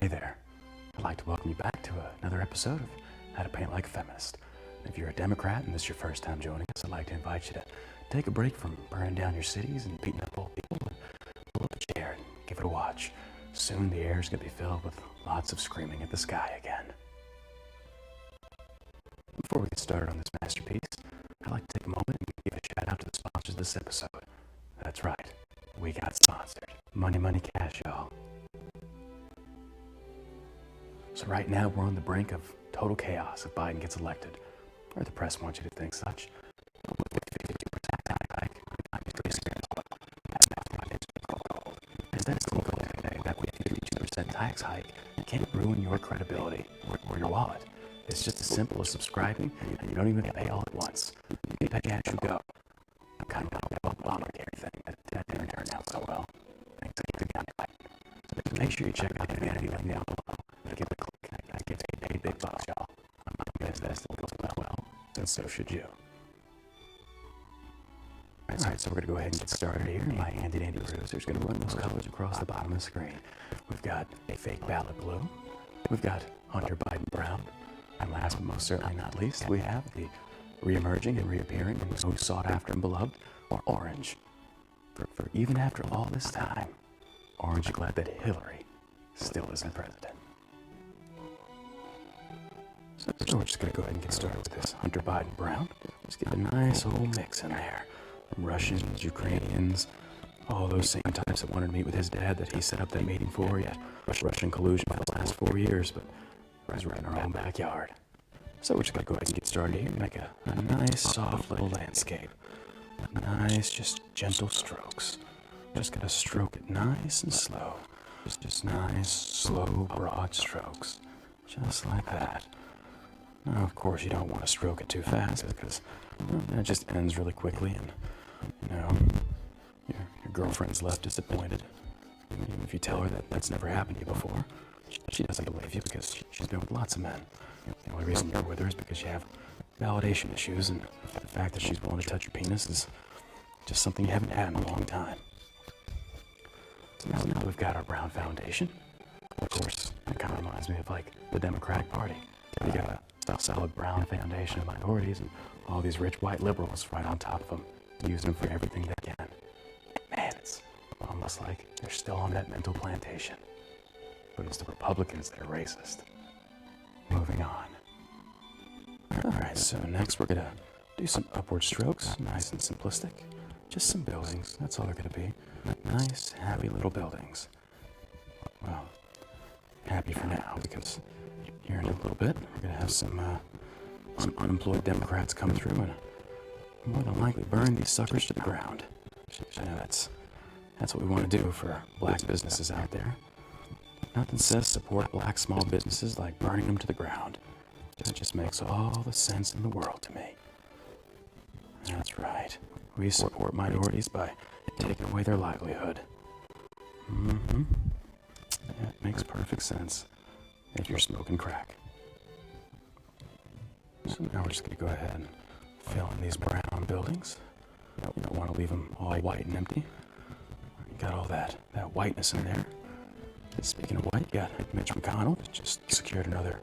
Hey there. I'd like to welcome you back to another episode of How to Paint Like a Feminist. If you're a Democrat and this is your first time joining us, I'd like to invite you to take a break from burning down your cities and beating up old people and pull up a chair and give it a watch. Soon the air is going to be filled with lots of screaming at the sky again. Before we get started on this masterpiece, I'd like to take a moment and give a shout out to the sponsors of this episode. That's right, we got sponsored. Money, money, cash, y'all. So right now we're on the brink of total chaos if Biden gets elected, or the press wants you to think such. With a 52% tax hike, as that's still gold today, that 52% tax hike can't ruin your credibility or your wallet. It's just as simple as subscribing, and you don't even have to pay all at once. You can pay as you go. I'm kind of like that Obamacare thing that didn't turn out so well. Thanks again. So make sure you check out the vanity link down below. Give it a click. I get paid big bucks, y'all. I'm not going to invest in it well, and so should you. Alright, so we're going to go ahead and get started here. My handy dandy producer is going to run those colors across the bottom of the screen. We've got a fake ballot blue. We've got Hunter Biden brown. And last but most certainly not least, we have the re-emerging and reappearing and so sought after and beloved orange. For even after all this time, Orange is glad that Hillary still isn't president. So we're just going to go ahead and get started with this Hunter Biden brown. Just get a nice old mix in there. From Russians, Ukrainians, all those same types that wanted to meet with his dad that he set up that meeting for, yet Russian collusion for the last 4 years, but was right in our own backyard. So we're just going to go ahead and get started here and make a nice soft little landscape. Nice, just gentle strokes. Just got to stroke it nice and slow. Just nice, slow, broad strokes. Just like that. Now, of course, you don't want to stroke it too fast because it just ends really quickly and, your girlfriend's left disappointed. Even if you tell her that that's never happened to you before, she doesn't believe you because she's been with lots of men. The only reason you're with her is because you have validation issues, and the fact that she's willing to touch your penis is just something you haven't had in a long time. So now we've got our brown foundation. Of course, it kind of reminds me of like the Democratic Party. You got a solid brown foundation of minorities and all these rich white liberals right on top of them, using them for everything they can. Man, it's almost like they're still on that mental plantation. But it's the Republicans that are racist. Moving on. Alright, so next we're going to do some upward strokes, nice and simplistic. Just some buildings, that's all they're going to be. Nice, happy little buildings. Well, happy for now, because here in a little bit, we're going to have some unemployed Democrats come through and more than likely burn these suckers to the ground. I know that's what we want to do for black businesses out there. Nothing says support black small businesses like burning them to the ground. That just makes all the sense in the world to me. That's right. We support minorities by taking away their livelihood. That makes perfect sense if you're smoking crack. So now we're just going to go ahead and fill in these brown buildings. We don't want to leave them all white and empty. You got all that whiteness in there. Speaking of white, you got Mitch McConnell, just secured another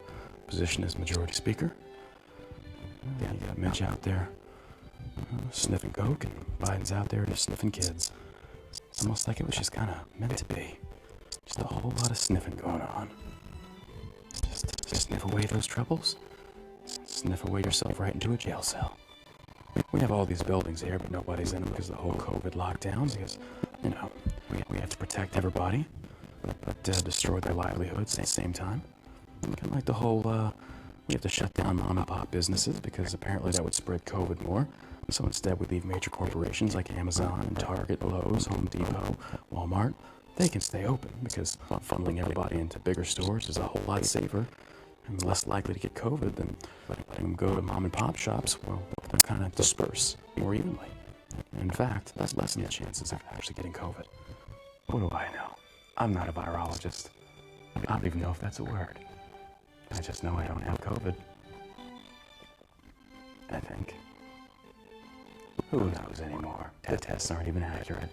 position as majority speaker. Yeah, you got Mitch out there sniffing coke, and Biden's out there just sniffing kids. It's almost like it was just kind of meant to be. Just a whole lot of sniffing going on. Just sniff away those troubles. Sniff away yourself right into a jail cell. We have all these buildings here, but nobody's in them because of the whole COVID lockdown, because, we have to protect everybody. But destroy their livelihoods at the same time. Kind of like the whole, we have to shut down mom and pop businesses because apparently that would spread COVID more. So instead we leave major corporations like Amazon and Target, Lowe's, Home Depot, Walmart. They can stay open because funneling everybody into bigger stores is a whole lot safer and less likely to get COVID than letting them go to mom and pop shops. Well, they'll kind of disperse more evenly. In fact, that's lessen the chances of actually getting COVID. What do I know? I'm not a virologist. I don't even know if that's a word. I just know I don't have COVID. I think. Who knows anymore? Tests aren't even accurate.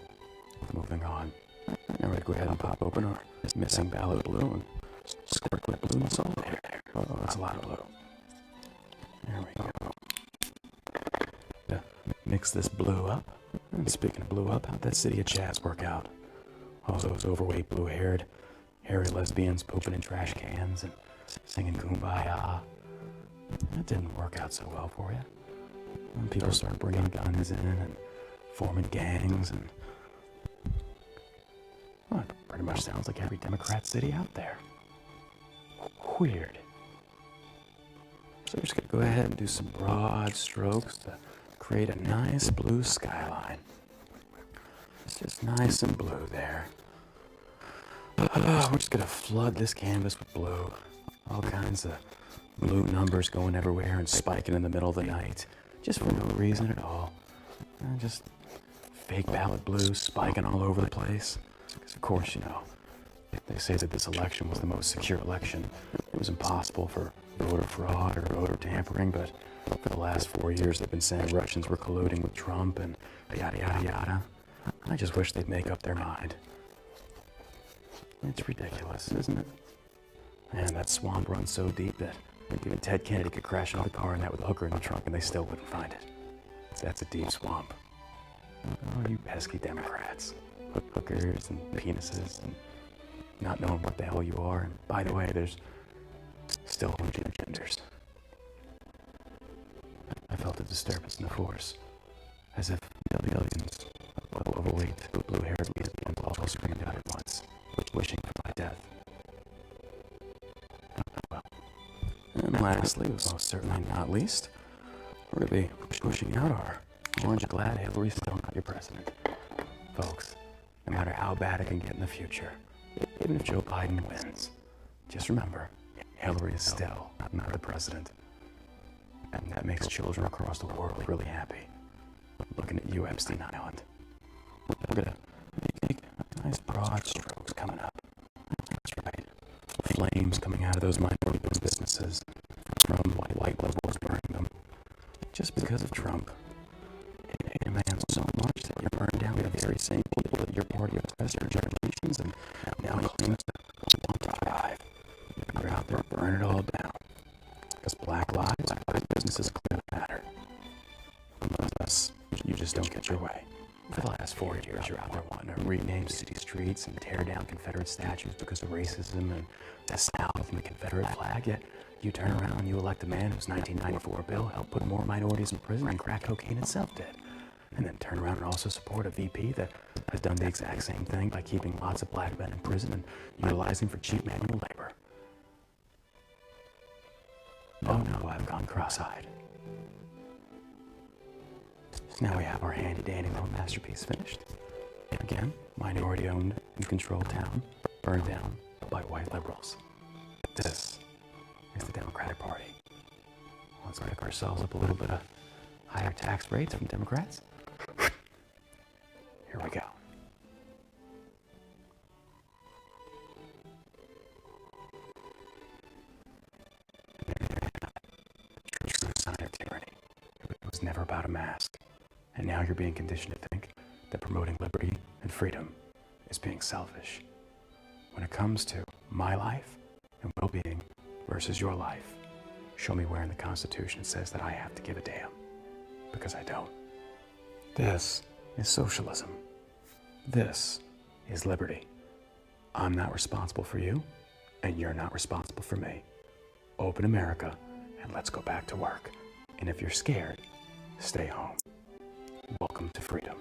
Moving on. Now we're going to go ahead and pop open our missing ballot blue and squirt blue in the salt there. Oh, that's a lot of blue. There we go. Mix this blue up. And speaking of blue up, how'd that city of Chaz work out? All those overweight, blue-haired, hairy lesbians pooping in trash cans and singing Kumbaya. That didn't work out so well for you. When people started bringing guns in and forming gangs and... Well, it pretty much sounds like every Democrat city out there. Weird. So we're just going to go ahead and do some broad strokes to create a nice blue skyline. It's just nice and blue there. We're just going to flood this canvas with blue. All kinds of blue numbers going everywhere and spiking in the middle of the night. Just for no reason at all. And just fake ballot blue spiking all over the place. Because of course, you know, they say that this election was the most secure election. It was impossible for voter fraud or voter tampering, but for the last 4 years they've been saying Russians were colluding with Trump and yada yada yada. I just wish they'd make up their mind. It's ridiculous, isn't it? Man, that swamp runs so deep that even Ted Kennedy could crash into the car in that with a hooker in the trunk and they still wouldn't find it. That's a deep swamp. Oh, you pesky Democrats. Hookers and penises and not knowing what the hell you are. And by the way, there's still a bunch of genders. I felt a disturbance in the force, as if millions of overweight, blue-haired lesbians all screamed out at once, wishing for my death. Well. And lastly, but most certainly not least, we're going to be pushing out our Aren't you glad Hillary's still not your president? Folks, no matter how bad it can get in the future, even if Joe Biden wins, just remember, Hillary is still not the president. And that makes children across the world really happy. Looking at you, Epstein Island. We're going to make nice broad strokes coming up. That's right. Flames coming out of those minority businesses from white liberals burning them. Just because of Trump. Hey, man, so much that you burned down the very same people that your party oppressed for generations, and now you claim to want to thrive. You're out there burning it all down. Because black lives, businesses clearly matter. Unless you just don't get your way. For the last 4 years, you're out there wanting to rename city streets and tear down Confederate statues because of racism and the South and the Confederate flag, yet you turn around and you elect a man whose 1994 bill helped put more minorities in prison than crack cocaine itself did. And then turn around and also support a VP that has done the exact same thing by keeping lots of black men in prison and utilizing for cheap manual labor. Oh no, I've gone cross-eyed. So now we have our handy-dandy little masterpiece finished. Again, minority-owned and controlled town, burned down by white liberals. This is the Democratic Party. Let's pick ourselves up a little bit of higher tax rates from Democrats. Here we go. True sign of tyranny. It was never about a mask. And now you're being conditioned to think that promoting liberty and freedom is being selfish. When it comes to my life and well-being versus your life, show me where in the Constitution it says that I have to give a damn. Because I don't. This is socialism. This is liberty. I'm not responsible for you, and you're not responsible for me. Open America, and let's go back to work. And if you're scared, stay home. Welcome to freedom.